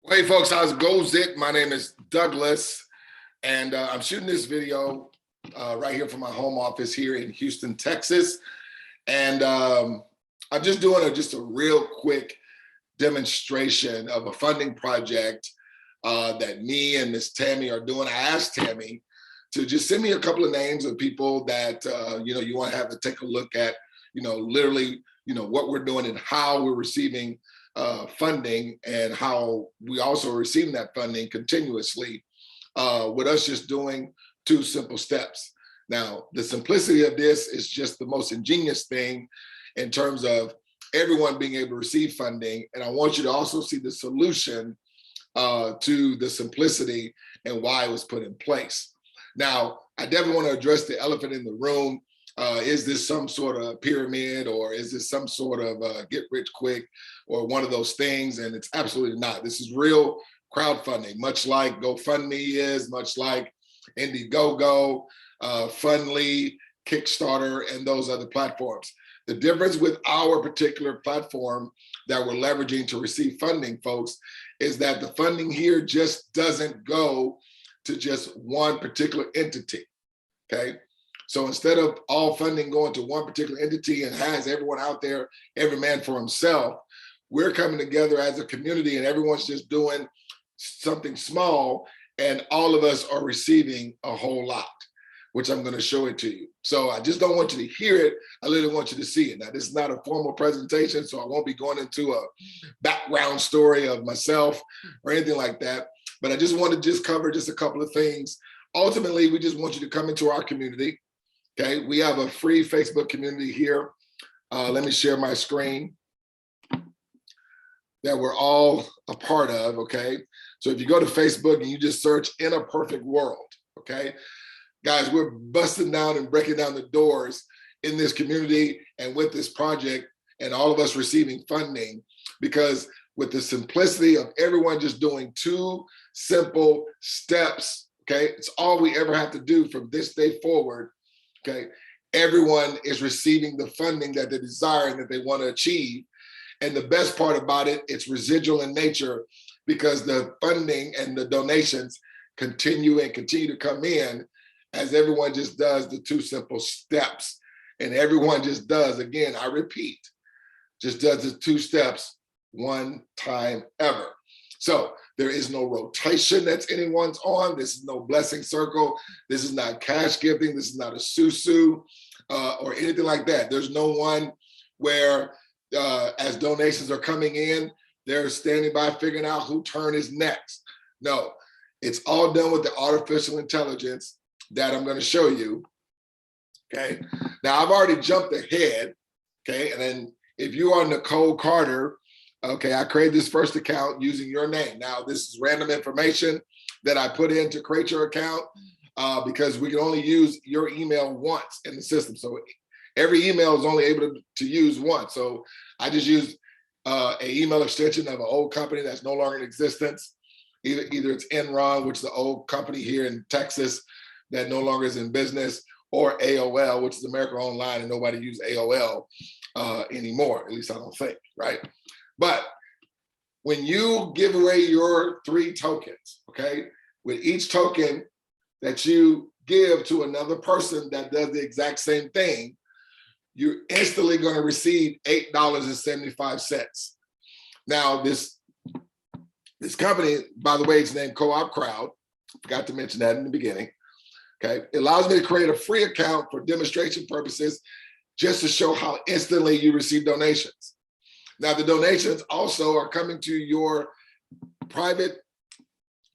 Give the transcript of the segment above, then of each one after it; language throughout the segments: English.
Hey folks, how's it goes? My name is Douglas, and I'm shooting this video right here from my home office here in Houston, Texas. And I'm just doing just a real quick demonstration of a funding project that me and Miss Tammy are doing. I asked Tammy to just send me a couple of names of people that you want to have to take a look at, literally, what we're doing and how we're receiving funding, and how we also are receiving that funding continuously, with us just doing two simple steps. Now, the simplicity of this is just the most ingenious thing in terms of everyone being able to receive funding. And I want you to also see the solution to the simplicity and why it was put in place. Now, I definitely want to address the elephant in the room. Is this some sort of pyramid, or is this some sort of get rich quick, or one of those things? And it's absolutely not. This is real crowdfunding, much like GoFundMe is, much like Indiegogo, Fundly, Kickstarter, and those other platforms. The difference with our particular platform that we're leveraging to receive funding, folks, is that the funding here just doesn't go to just one particular entity, okay? So instead of all funding going to one particular entity and has everyone out there, every man for himself, we're coming together as a community and everyone's just doing something small, and all of us are receiving a whole lot, which I'm going to show it to you. So I just don't want you to hear it. I literally want you to see it. Now, this is not a formal presentation, so I won't be going into a background story of myself or anything like that. But I just want to just cover just a couple of things. Ultimately, we just want you to come into our community. Okay, we have a free Facebook community here. Let me share my screen that we're all a part of, okay? So if you go to Facebook and you just search "In a Perfect World," okay? Guys, we're busting down and breaking down the doors in this community and with this project, and all of us receiving funding, because with the simplicity of everyone just doing two simple steps, okay? It's all we ever have to do from this day forward. Okay, everyone is receiving the funding that they desire and that they want to achieve. And the best part about it, it's residual in nature, because the funding and the donations continue to come in as everyone just does the two simple steps. And everyone just does, again, I repeat, just does the two steps one time ever. So there is no rotation that's anyone's on. This is no blessing circle. This is not cash gifting. This is not a susu or anything like that. There's no one where as donations are coming in, they're standing by figuring out who turn is next. No, it's all done with the artificial intelligence that I'm going to show you. Okay. Now I've already jumped ahead. Okay. And then if you are Nicole Carter, okay, I created this first account using your name. Now, this is random information that I put in to create your account because we can only use your email once in the system. So every email is only able to use once. So I just used an email extension of an old company that's no longer in existence. Either it's Enron, which is the old company here in Texas that no longer is in business, or AOL, which is America Online, and nobody uses AOL anymore, at least I don't think, right? But when you give away your 3 tokens, okay, with each token that you give to another person that does the exact same thing, you're instantly going to receive $8.75. Now, this company, by the way, it's named Co-op Crowd. Forgot to mention that in the beginning. Okay, it allows me to create a free account for demonstration purposes, just to show how instantly you receive donations. Now, the donations also are coming to your private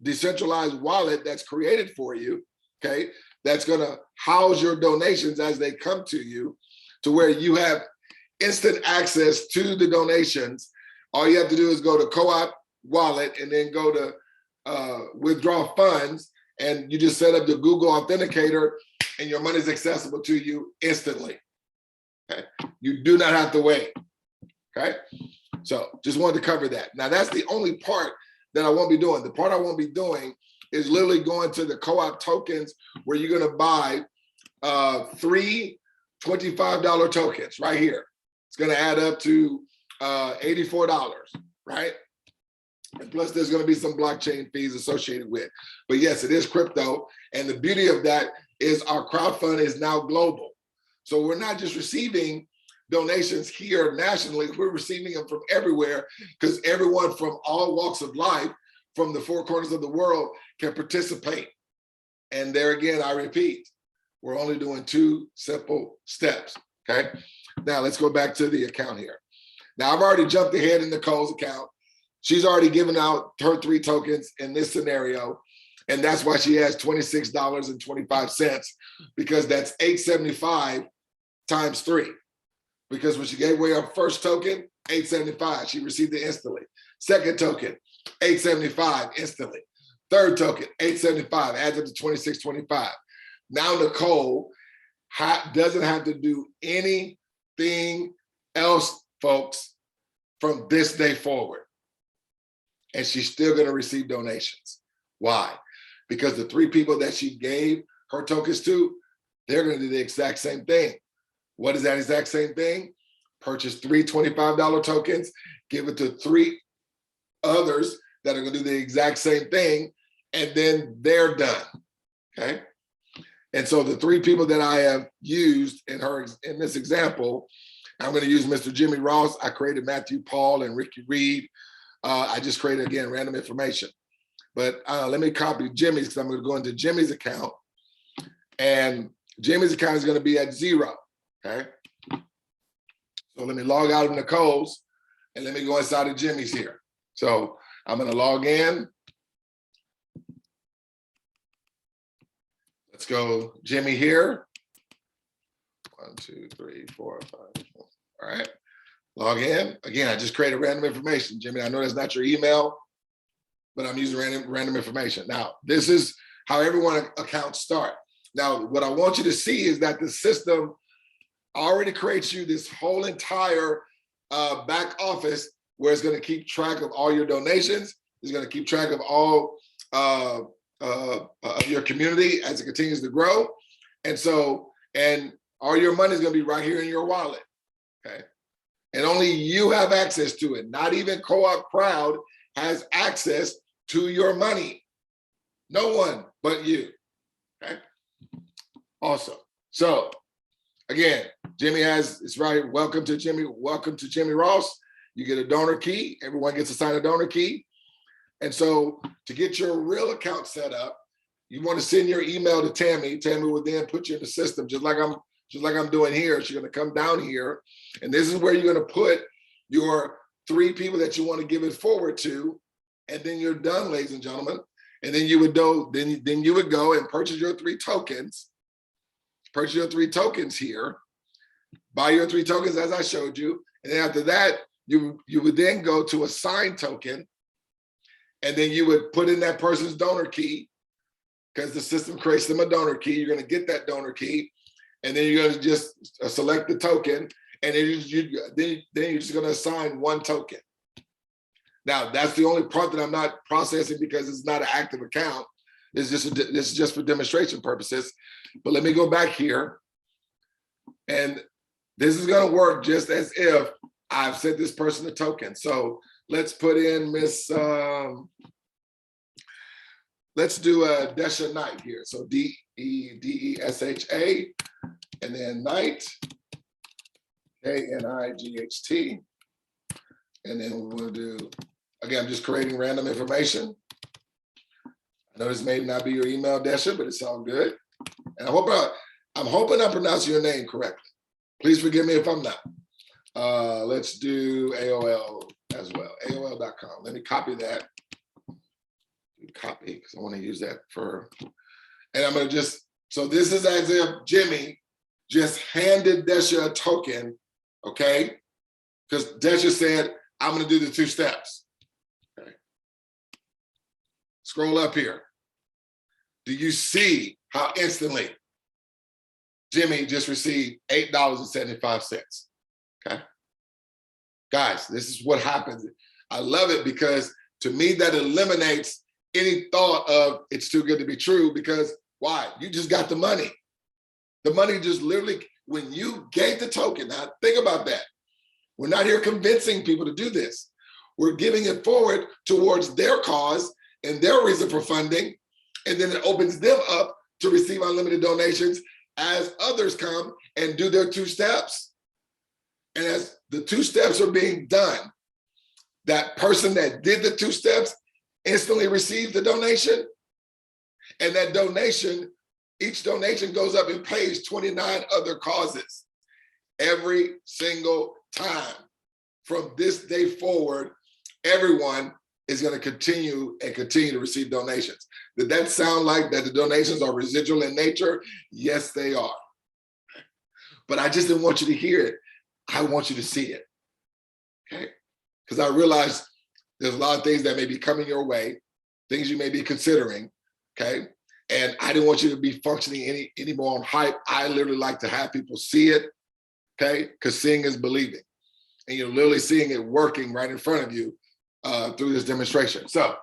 decentralized wallet that's created for you, okay? That's gonna house your donations as they come to you, to where you have instant access to the donations. All you have to do is go to Co-op Wallet and then go to withdraw funds, and you just set up the Google Authenticator and your money is accessible to you instantly, okay? You do not have to wait. Okay, so just wanted to cover that. Now, that's the only part that I won't be doing. The part I won't be doing is literally going to the co-op tokens, where you're going to buy 3 $25 tokens right here. It's going to add up to $84, right? And plus, there's going to be some blockchain fees associated with. But yes, it is crypto. And the beauty of that is our crowdfund is now global. So we're not just receiving donations here nationally, we're receiving them from everywhere, because everyone from all walks of life, from the four corners of the world, can participate. And there again, I repeat, we're only doing 2 simple steps, okay? Now let's go back to the account here. Now I've already jumped ahead in Nicole's account. She's already given out her 3 tokens in this scenario, and that's why she has $26.25, because that's $8.75 times 3. Because when she gave away her first token, $8.75, she received it instantly. Second token, $8.75 instantly. Third token, $8.75, adds up to $26.25. Now Nicole doesn't have to do anything else, folks, from this day forward. And she's still gonna receive donations. Why? Because the 3 people that she gave her tokens to, they're gonna do the exact same thing. What is that exact same thing? Purchase 3 $25 tokens, give it to 3 others that are gonna do the exact same thing, and then they're done, okay? And so the 3 people that I have used in this example, I'm gonna use Mr. Jimmy Ross. I created Matthew Paul and Ricky Reed. I just created, again, random information. But let me copy Jimmy's, because I'm gonna go into Jimmy's account, and Jimmy's account is gonna be at 0. Okay, so let me log out of Nicole's and let me go inside of Jimmy's here. So I'm going to log in. Let's go Jimmy here. 1, 2, 3, 4, 5. All right, log in. Again, I just created random information. Jimmy, I know that's not your email, but I'm using random information. Now, this is how everyone accounts start. Now, what I want you to see is that the system already creates you this whole entire back office where it's going to keep track of all your donations. It's going to keep track of all of your community as it continues to grow. And so, and all your money is going to be right here in your wallet, okay? And only you have access to it. Not even Co-op Crowd has access to your money. No one but you, okay? Awesome. So, again, Jimmy it's right. Welcome to Jimmy Ross. You get a donor key. Everyone gets assigned a donor key. And so to get your real account set up, you want to send your email to Tammy. Tammy will then put you in the system, just like I'm doing here. She's going to come down here, and this is where you're going to put your 3 people that you want to give it forward to, and then you're done, ladies and gentlemen. And then you would go, then you would go and purchase your 3 tokens. Purchase your 3 tokens here, buy your 3 tokens as I showed you, and then after that, you would then go to assign token, and then you would put in that person's donor key, because the system creates them a donor key. You're going to get that donor key, and then you're going to just select the token, and then you're just going to assign 1 token. Now, that's the only part that I'm not processing because it's not an active account. This is just for demonstration purposes. But let me go back here. And this is going to work just as if I've sent this person a token. So let's put in let's do a Desha Knight here. So Desha, and then Knight, Knight. And then we'll do, again, I'm just creating random information. I know this may not be your email, Desha, but it's all good. And I'm hoping I'm pronouncing your name correctly. Please forgive me if I'm not. Let's do AOL as well, AOL.com. Let me copy that. Copy, because I want to use that for, and I'm going to just, so this is as if Jimmy just handed Desha a token, okay? Because Desha said, I'm going to do the 2 steps. Okay. Scroll up here. Do you see how instantly Jimmy just received $8.75? Okay. Guys, this is what happens. I love it because to me that eliminates any thought of it's too good to be true, because why? You just got the money. The money just literally, when you gave the token, now think about that. We're not here convincing people to do this. we're giving it forward towards their cause and their reason for funding. And then it opens them up to receive unlimited donations as others come and do their 2 steps. And as the 2 steps are being done, that person that did the 2 steps instantly receives the donation. And that donation, each donation goes up and pays 29 other causes every single time. From this day forward, everyone is going to continue to receive donations. Did that sound like that the donations are residual in nature? Yes, they are. But I just didn't want you to hear it. I want you to see it, okay? Because I realize there's a lot of things that may be coming your way, things you may be considering, okay? And I didn't want you to be functioning any more on hype. I literally like to have people see it, okay? Because seeing is believing. And you're literally seeing it working right in front of you through this demonstration. So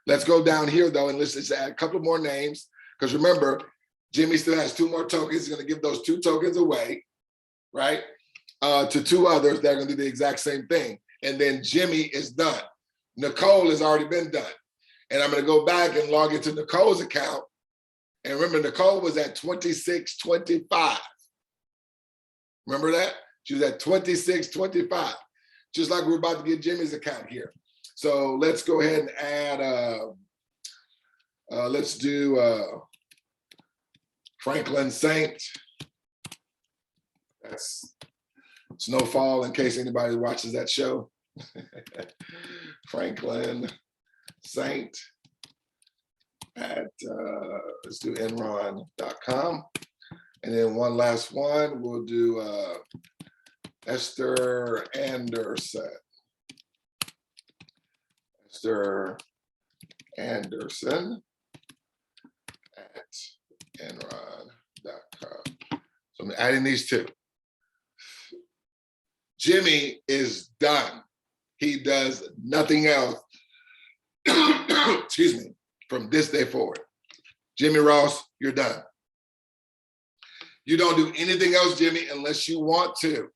let's go down here though, and let's just add a couple more names. Because remember, Jimmy still has 2 more tokens. He's gonna give those 2 tokens away, right? To 2 others that are gonna do the exact same thing. And then Jimmy is done. Nicole has already been done. And I'm gonna go back and log into Nicole's account. And remember, Nicole was at 2625. Remember that? She was at 2625, just like we're about to get Jimmy's account here. So let's go ahead and add, let's do Franklin Saint. That's Snowfall, in case anybody watches that show. Franklin Saint at, let's do enron.com. And then one last one, we'll do Esther Anderson. Esther Anderson at enron.com. So I'm adding these 2. Jimmy is done. He does nothing else, excuse me, from this day forward. Jimmy Ross, you're done. You don't do anything else, Jimmy, unless you want to.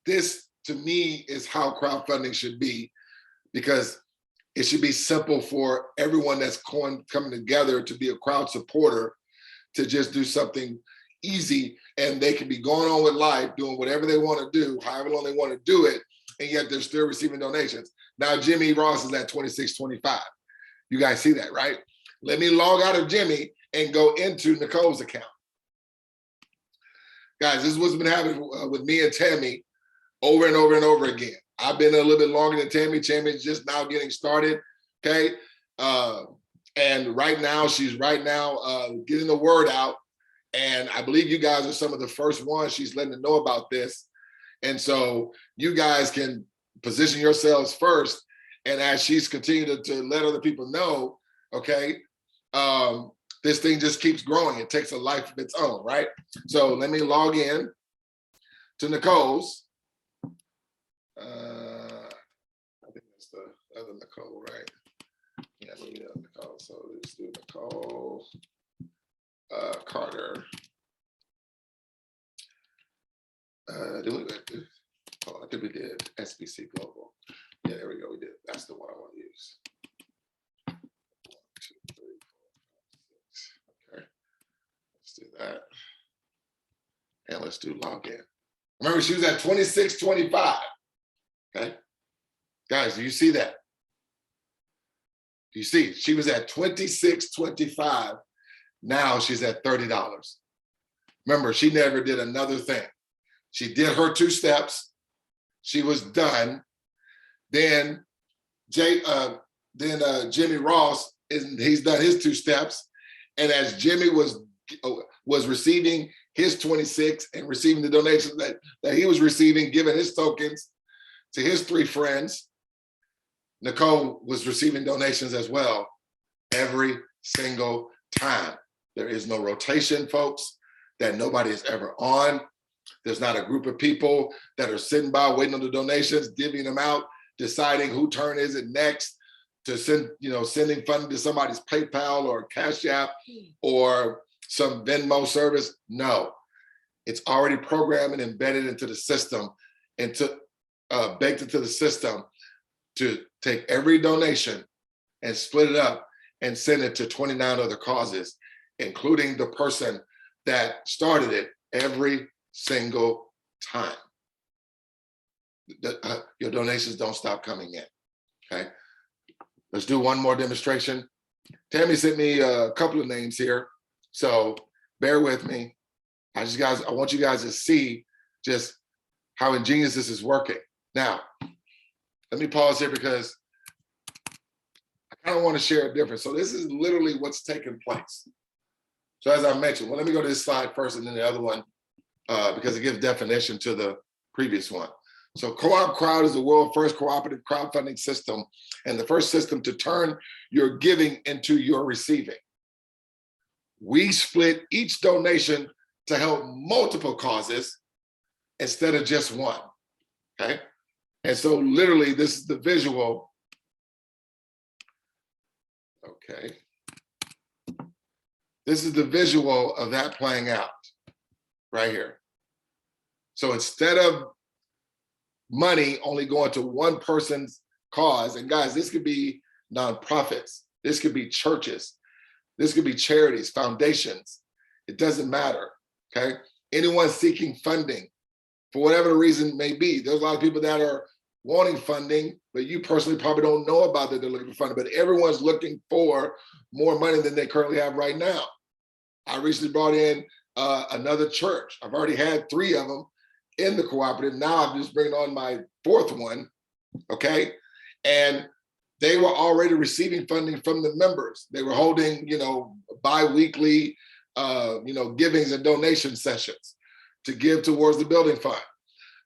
This, to me, is how crowdfunding should be, because it should be simple for everyone that's coming together to be a crowd supporter to just do something easy, and they can be going on with life, doing whatever they want to do, however long they want to do it, and yet they're still receiving donations. Now, Jimmy Ross is at 2625. You guys see that, right? Let me log out of Jimmy and go into Nicole's account. Guys, this is what's been happening with me and Tammy over and over and over again. I've been a little bit longer than Tammy. Tammy's just now getting started, okay? And right now, she's getting the word out. And I believe you guys are some of the first ones she's letting them know about this. And so you guys can position yourselves first. And as she's continuing to let other people know, okay, this thing just keeps growing. It takes a life of its own, right? So let me log in to Nicole's. I think that's the other Nicole, right? Yeah, maybe the other Nicole. So let's do Nicole Carter. I think we did SBC Global. Yeah, there we go. We did. That's the one I want to use. 1, 2, 3, 4, 5, 6. Okay, let's do that. And let's do login. Remember, she was at 2625. Okay, guys, do you see that? Do you see? She was at 2625. Now she's at $30. Remember, she never did another thing. She did her 2 steps. She was done. Then Jimmy Ross he's done his 2 steps. And as Jimmy was receiving his 26 and receiving the donations that he was receiving, giving his tokens to his 3 friends, Nicole was receiving donations as well every single time. There is no rotation, folks, that nobody is ever on. There's not a group of people that are sitting by waiting on the donations, divvying them out, deciding who turn is it next to sending funding to somebody's PayPal or Cash App or some Venmo service. No, it's already programmed and embedded into the system and baked into the system to take every donation and split it up and send it to 29 other causes, including the person that started it every single time. Your donations don't stop coming in, okay? Let's do one more demonstration. Tammy sent me a couple of names here, so bear with me. I want you guys to see just how ingenious this is working. Now, let me pause here because I kind of want to share a difference. So this is literally what's taking place. So as I mentioned, well, let me go to this slide first and then the other one, because it gives definition to the previous one. So Co-op Crowd is the world's first cooperative crowdfunding system and the first system to turn your giving into your receiving. We split each donation to help multiple causes instead of just one, okay? And so literally this is the visual, okay? This is the visual of that playing out right here. So instead of money only going to one person's cause, and guys, this could be nonprofits, this could be churches, this could be charities, foundations, it doesn't matter, okay? Anyone seeking funding, for whatever the reason may be. There's a lot of people that are wanting funding, but you personally probably don't know about that they're looking for funding, but everyone's looking for more money than they currently have right now. I recently brought in another church. I've already had 3 of them in the cooperative. Now I'm just bringing on my 4th one, okay? And they were already receiving funding from the members. They were holding, bi-weekly, givings and donation sessions to give towards the building fund.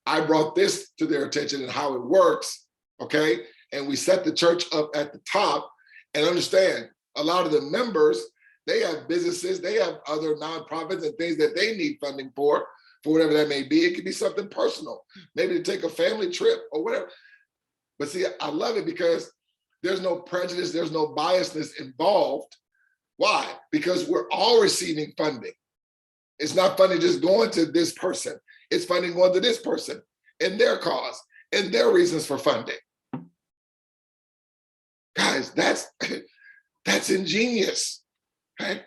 I brought this to their attention and how it works, okay? And we set the church up at the top, and understand a lot of the members, they have businesses, they have other nonprofits and things that they need funding for whatever that may be. It could be something personal, maybe to take a family trip or whatever. But see, I love it because there's no prejudice, there's no biasness involved. Why? Because we're all receiving funding. It's not funding just going to this person. It's funding going to this person and their cause and their reasons for funding. Guys, that's ingenious, okay?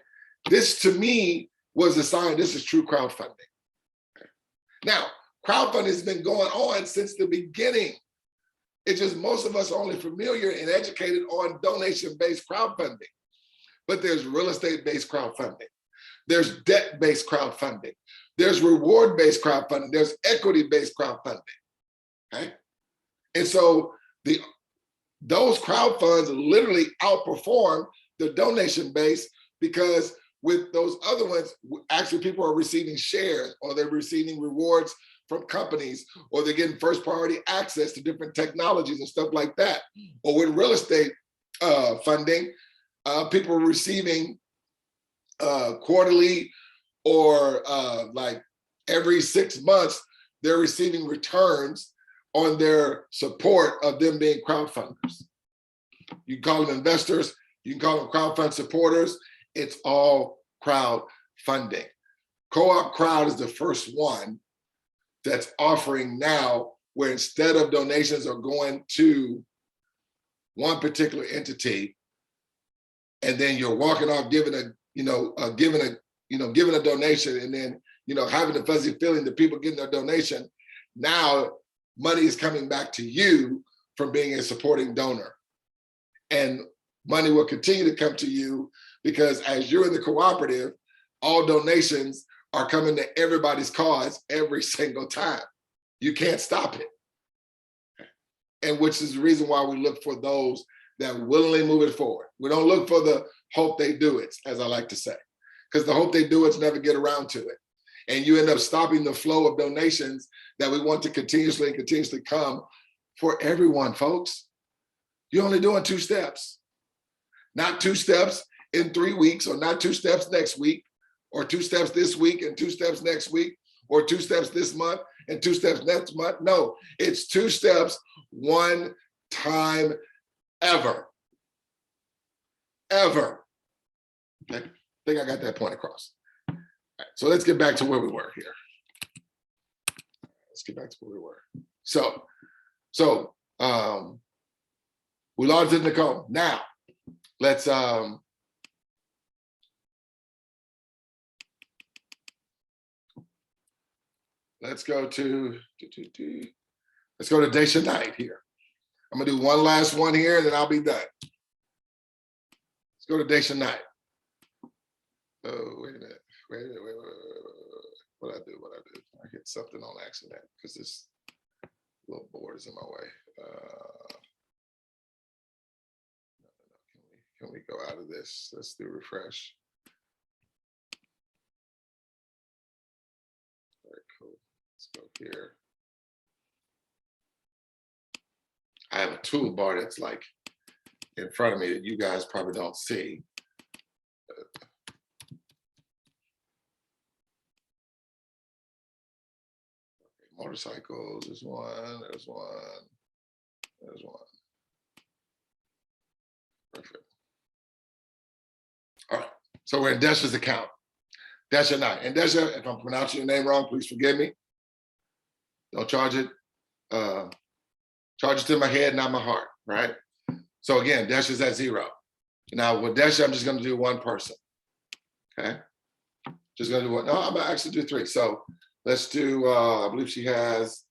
This to me was a sign this is true crowdfunding. Okay? Now, crowdfunding has been going on since the beginning. It's just most of us are only familiar and educated on donation-based crowdfunding. But there's real estate-based crowdfunding. There's debt-based crowdfunding. There's reward-based crowdfunding. There's equity-based crowdfunding, okay? And so those crowdfunds literally outperform the donation-based, because with those other ones, actually people are receiving shares, or they're receiving rewards from companies, or they're getting first priority access to different technologies and stuff like that. Or with real estate funding, people are receiving quarterly or like every 6 months, they're receiving returns on their support of them being crowdfunders. You can call them investors, you can call them crowdfund supporters. It's all crowdfunding. Co-op Crowd is the first one that's offering now, where instead of donations are going to one particular entity, and then you're walking off giving a donation, and then having the fuzzy feeling that people getting their donation. Now money is coming back to you from being a supporting donor, and money will continue to come to you, because as you're in the cooperative, all donations are coming to everybody's cause every single time. You can't stop it. And which is the reason why we look for those that willingly move it forward. We don't look for the hope they do it, as I like to say, because the hope they do it's never get around to it. And you end up stopping the flow of donations that we want to continuously come for everyone, folks. You're only doing 2 steps, not 2 steps in 3 weeks, or not 2 steps next week, or 2 steps this week and 2 steps next week, or 2 steps this month and 2 steps next month. No, it's 2 steps, one time ever. Ever. Okay. I think I got that point across. All right, so let's get back to where we were here. Let's get back to where we were. So We logged into Nicole. Now, let's go to Desha Knight here. I'm gonna do one last one here and then I'll be done. Let's go to Desha Knight. Oh, wait a minute. Wait. What I do? I hit something on accident because this little board is in my way. Can we go out of this? Let's do refresh. Very cool. Let's go here. I have a toolbar that's like in front of me that you guys probably don't see. Motorcycles, there's one. Perfect. All right, so we're in Desha's account. Desha Knight. And Desha, if I'm pronouncing your name wrong, please forgive me. Don't charge it. Charge it to my head, not my heart, right? So again, Desha's at 0. Now with Desha, I'm just gonna do one person, okay? Just gonna do one. No, I'm gonna actually do 3. So let's do, I believe she has,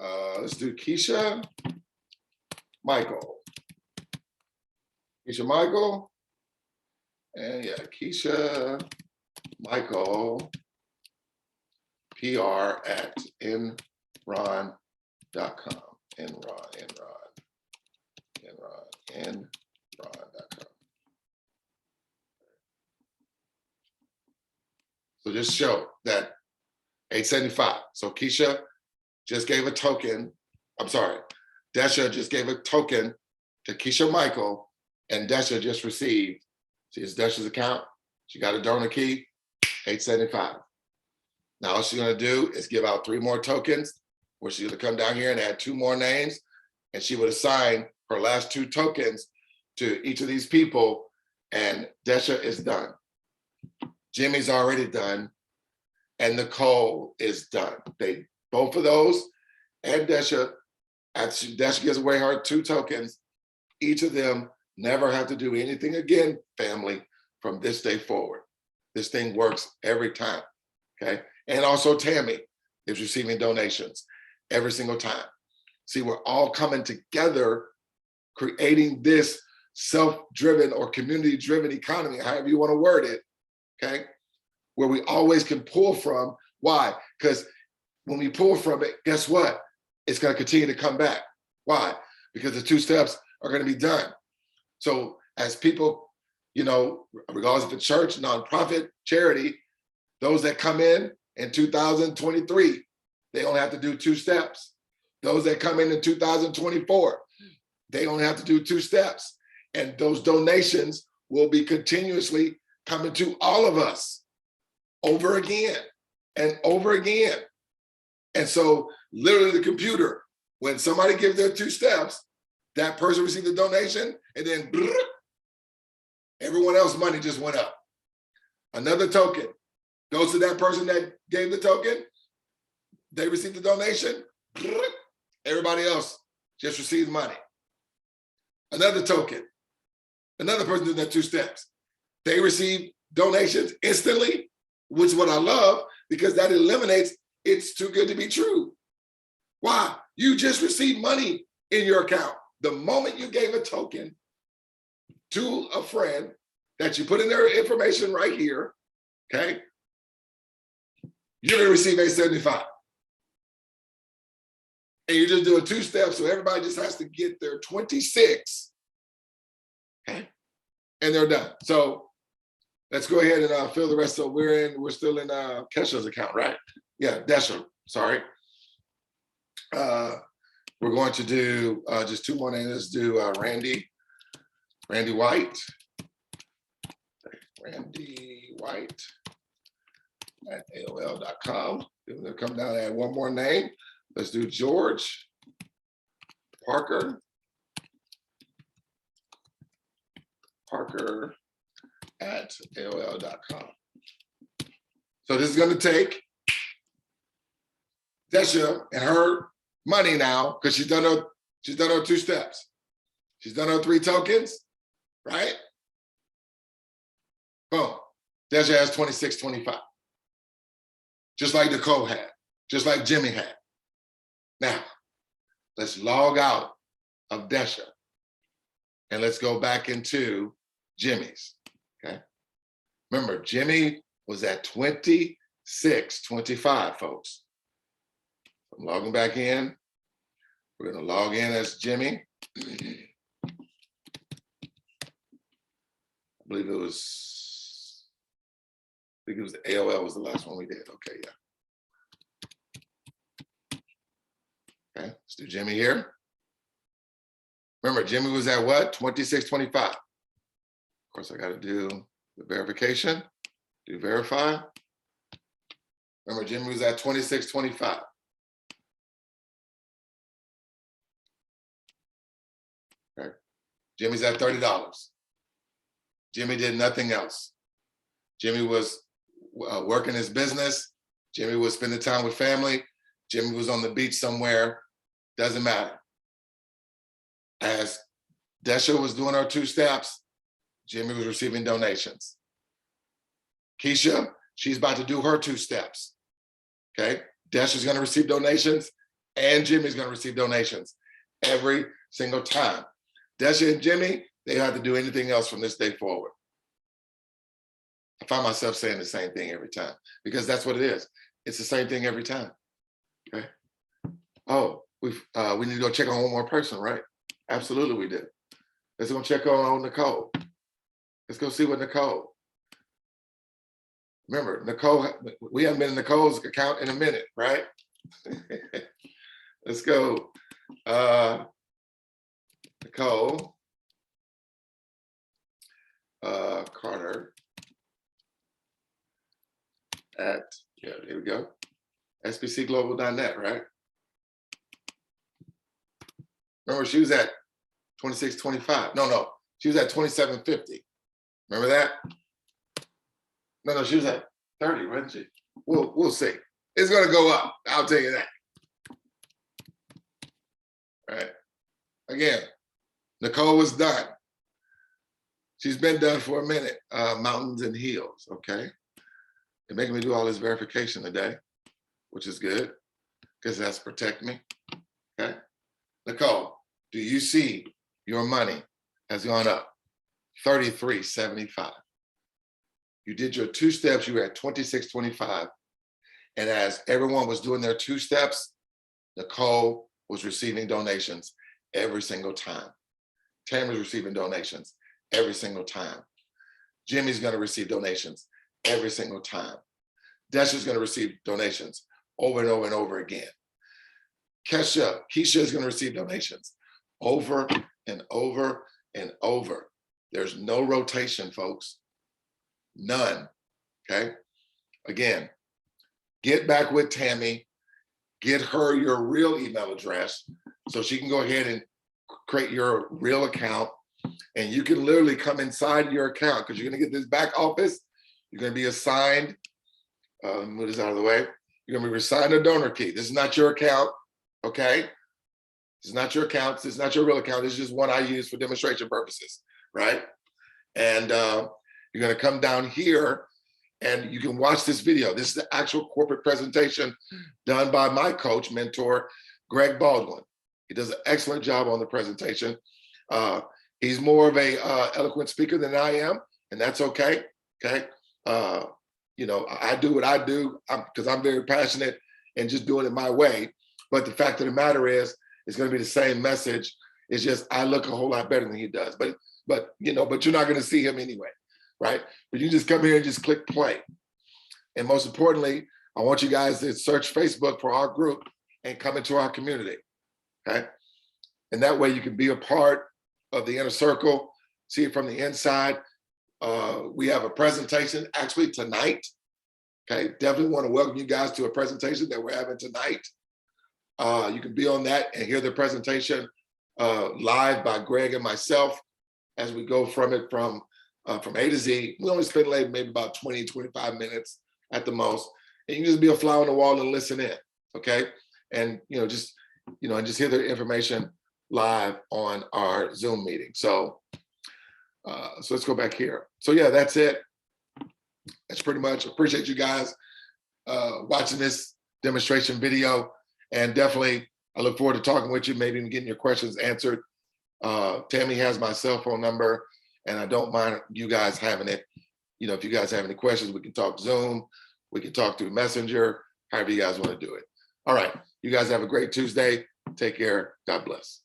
let's do Keisha Michael. Keisha Michael. And yeah, Keisha Michael, PR@enron.com. Enron.com. So just show that 875. So Keisha just gave a token. I'm sorry, Desha just gave a token to Keisha Michael, and Desha just received. See, it's Desha's account. She got a donor key, 875. Now all she's gonna do is give out 3 more tokens, where she's gonna come down here and add 2 more names, and she would assign her last 2 tokens to each of these people, and Desha is done. Jimmy's already done, and Nicole is done. They both of those, and Desha, after Desha gives away her 2 tokens, each of them never have to do anything again, family, from this day forward. This thing works every time, okay? And also Tammy is receiving donations every single time. See, we're all coming together, creating this self-driven or community-driven economy, however you want to word it, okay? Where we always can pull from. Why? Because when we pull from it, guess what? It's going to continue to come back. Why? Because the 2 steps are going to be done. So as people, you know, regardless of the church, nonprofit, charity, those that come in 2023, they only have to do 2 steps. Those that come in 2024, they only have to do 2 steps. And those donations will be continuously coming to all of us over again and over again. And so literally the computer, when somebody gives their 2 steps, that person received the donation, and then everyone else's money just went up. Another token goes to that person that gave the token, they received the donation, everybody else just received money. Another token, another person did that 2 steps. They receive donations instantly, which is what I love, because that eliminates it's too good to be true. Why? You just received money in your account. The moment you gave a token to a friend that you put in their information right here, okay, you're gonna receive 875. And you're just doing 2 steps, so everybody just has to get their 26, okay, and they're done. So let's go ahead and fill the rest. So we're still in Keisha's account, right? Yeah, Desha, sorry. We're going to do just 2 more names. Let's do Randy White. Randy White at AOL.com. We'll come down and add 1 more name. Let's do George Parker at AOL.com. So this is going to take Desha and her money now, because she's done her 2 steps. She's done her 3 tokens, right? Boom. Desha has 26.25. Just like Nicole had, just like Jimmy had. Now, let's log out of Desha and let's go back into Jimmy's, okay? Remember, Jimmy was at 26.25, folks. I'm logging back in. We're gonna log in as Jimmy. I believe it was the AOL was the last one we did. Okay, yeah. Okay, let's do Jimmy here. Remember, Jimmy was at what? 26.25. Of course, I gotta do the verification, do verify. Remember, Jimmy was at 26.25. Okay, Jimmy's at $30. Jimmy did nothing else. Jimmy was working his business. Jimmy was spending time with family. Jimmy was on the beach somewhere. Doesn't matter. As Desha was doing her 2 steps, Jimmy was receiving donations. Keisha, she's about to do her 2 steps. Okay, Desha's gonna receive donations and Jimmy's gonna receive donations every single time. Desha and Jimmy, they don't have to do anything else from this day forward. I find myself saying the same thing every time because that's what it is. It's the same thing every time. Okay. Oh, we need to go check on one more person, right? Absolutely, we did. Let's go check on Nicole. Let's go see what Nicole. Remember, Nicole, we haven't been in Nicole's account in a minute, right? Let's go. Nicole Carter at, yeah, here we go. SBCglobal.net, right? Remember, she was at 26.25. No, she was at 27.50. Remember that? No, she was at 30, wasn't she? We'll see. It's gonna go up. I'll tell you that. All right. Again, Nicole was done. She's been done for a minute. Mountains and hills. Okay. They're making me do all this verification today, which is good because that's protect me. Okay. Nicole, do you see your money has gone up 33.75? You did your 2 steps, you were at 26.25. And as everyone was doing their 2 steps, Nicole was receiving donations every single time. Tammy's receiving donations every single time. Jimmy's gonna receive donations every single time. Desha's gonna receive donations over and over and over again. Keisha is gonna receive donations over and over and over. There's no rotation, folks. None, okay? Again, get back with Tammy, get her your real email address so she can go ahead and create your real account, and you can literally come inside your account because you're gonna get this back office. You're gonna be assigned, move this out of the way. You're gonna be assigned a donor key. This is not your account, okay? This is not your account. This is not your real account. This is just one I use for demonstration purposes, right? And you're gonna come down here and you can watch this video. This is the actual corporate presentation done by my coach, mentor, Greg Baldwin. He does an excellent job on the presentation. He's more of a eloquent speaker than I am, and that's okay, okay? You know, I do what I do because I'm very passionate and just doing it my way. But the fact of the matter is, it's gonna be the same message. It's just, I look a whole lot better than he does. But you know, but you're not gonna see him anyway, right? But you just come here and just click play. And most importantly, I want you guys to search Facebook for our group and come into our community, okay? And that way you can be a part of the inner circle, see it from the inside. We have a presentation actually tonight, okay? Definitely want to welcome you guys to a presentation that we're having tonight. You can be on that and hear the presentation live by Greg and myself as we go from it from A to Z. We only spend like maybe about 20, 25 minutes at the most. And you can just be a fly on the wall and listen in, okay? And, and just hear the information live on our Zoom meeting. So, so let's go back here. So yeah, that's it. That's pretty much. Appreciate you guys watching this demonstration video, and definitely I look forward to talking with you, maybe even getting your questions answered. Tammy has my cell phone number, and I don't mind you guys having it. You know, if you guys have any questions, we can talk Zoom, we can talk through Messenger, however you guys want to do it. All right, you guys have a great Tuesday. Take care. God bless.